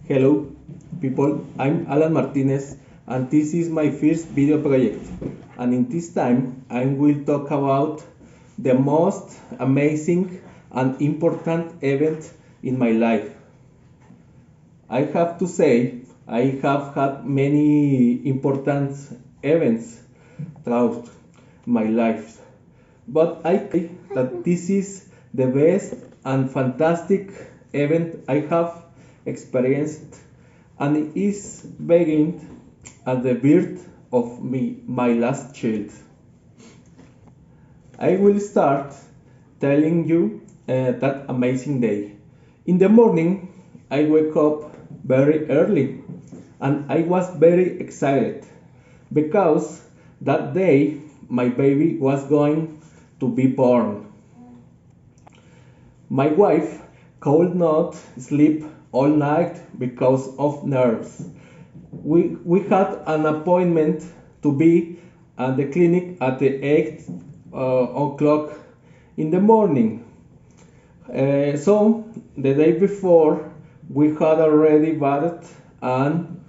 Hello, people. I'm Alan Martinez, and this is my first video project. And in this time, I will talk about the most amazing and important event in my life. I have to say, I have had many important events throughout my life, but I think that this is the best and fantastic event I have experienced, and it is beginning at the birth of my last child. I will start telling you that amazing day. In the morning, I wake up very early and I was very excited because that day my baby was going to be born. My wife could not sleep all night because of nerves. We had an appointment to be at the clinic at the 8 o'clock in the morning. So the day before we had already bathed, and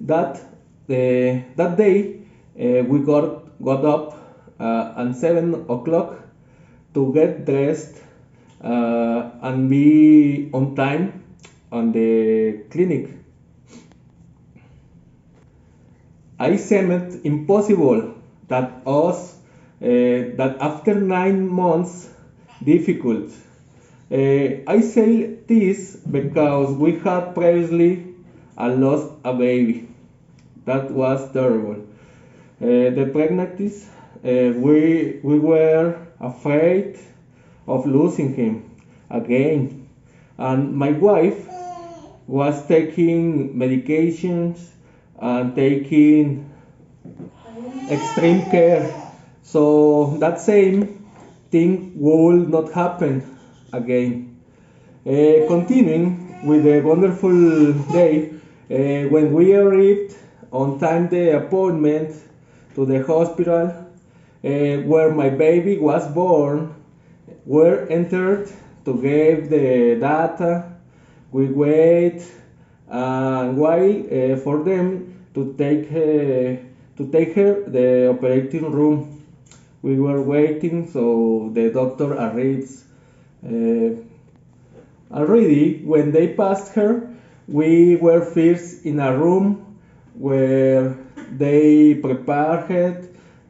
that day we got up at 7 o'clock to get dressed and be on time on the clinic. I seemed impossible that after 9 months difficult. I say this because we had previously lost a baby. That was terrible. The pregnancies, we were afraid of losing him again. And my wife was taking medications and taking extreme care. So that same thing will not happen again. Continuing with the wonderful day, when we arrived on time the appointment to the hospital where my baby was born, were entered to give the data. We wait while for them to take her the operating room. We were waiting, so the doctor arrives. Already, when they passed her, we were first in a room where they prepared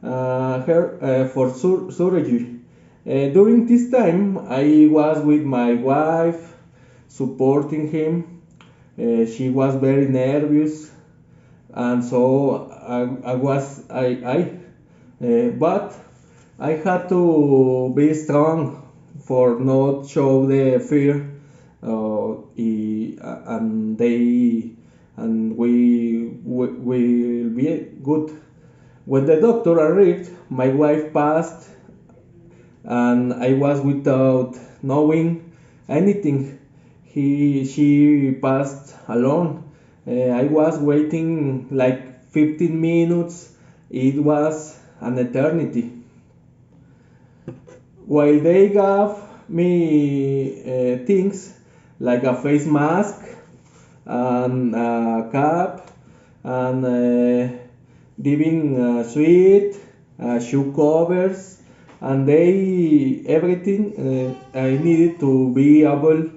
her for surgery. During this time, I was with my wife, supporting him. She was very nervous, and so but I had to be strong for not show the fear, and we will be good. When the doctor arrived, my wife passed, and I was without knowing anything. She passed alone. I was waiting like 15 minutes. It was an eternity. While they gave me things like a face mask and a cap and living suite, shoe covers, and they everything I needed to be able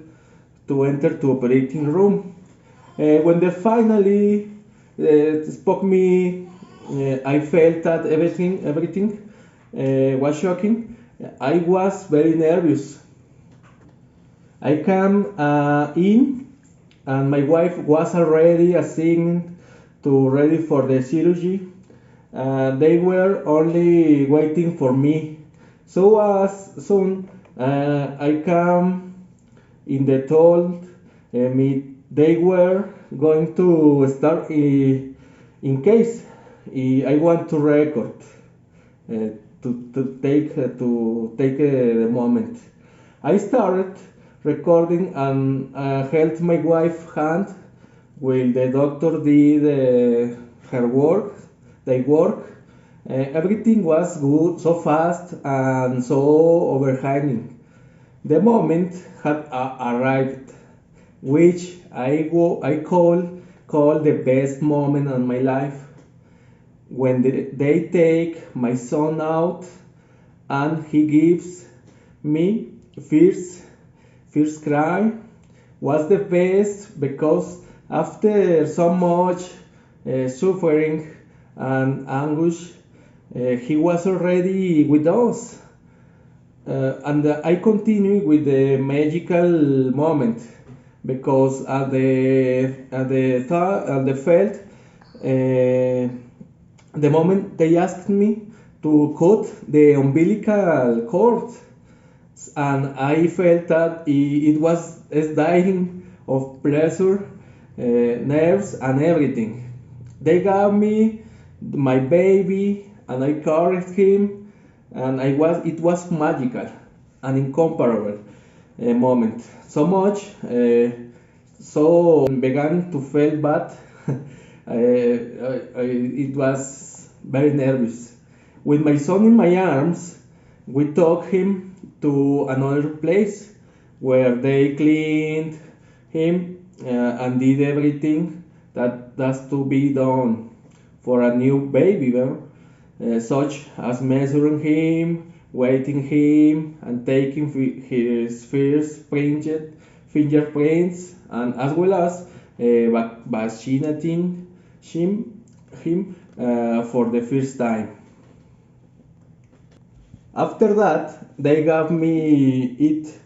to enter to operating room. When they finally spoke me, I felt that everything was shocking. I was very nervous. I came in, and my wife was already assigned to ready for the surgery. They were only waiting for me. So as soon I came in the told me they were going to start in case I want to record to take the moment. I started recording and held my wife's hand while the doctor did her work, their work. Everything was good, so fast and so overhanging. The moment had arrived. which I call the best moment of my life when they take my son out and he gives me first first cry was the best because after so much suffering and anguish, he was already with us. And I continue with the magical moment because at the felt the moment they asked me to cut the umbilical cord, and I felt that it was dying of pleasure, nerves, and everything. They gave me my baby, and I carried him, and it was magical and incomparable moment. So much, so began to feel bad. It was very nervous. With my son in my arms, we took him to another place where they cleaned him and did everything that has to be done for a new baby, well, such as measuring him, weighing him, and taking his first fingerprints, and as well as vaccinating him for the first time. After that, they gave me it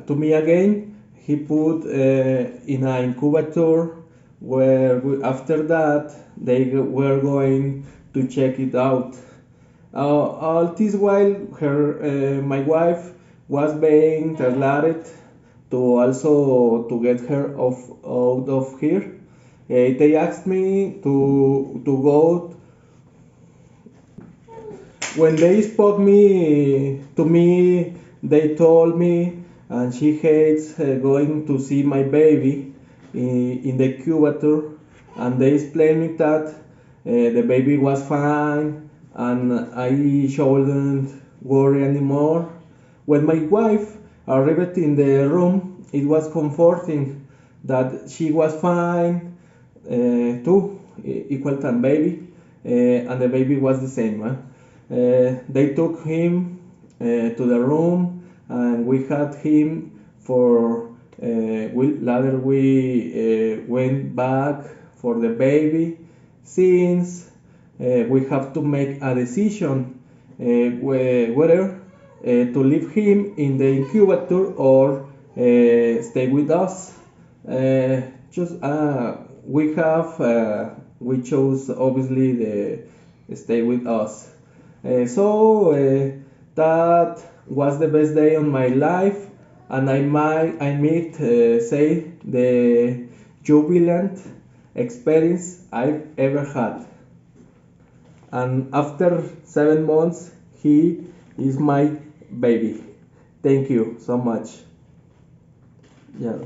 to me again. He put in an incubator where after that they were going to check it out. All this while, my wife was being translated to also to get her out of here. They asked me to go when they spoke me to me. They told me, and she hates going to see my baby in the incubator, and they explained me that the baby was fine and I shouldn't worry anymore. When my wife arrived in the room, it was comforting that she was fine too, equal to baby, and the baby was the same. They took him to the room, and we had him for. Later we went back for the baby, since we have to make a decision whether to leave him in the incubator or stay with us. Just we chose obviously the stay with us. That was the best day of my life, and I might say the jubilant experience I've ever had. And after 7 months, he is my baby. Thank you so much. Yeah.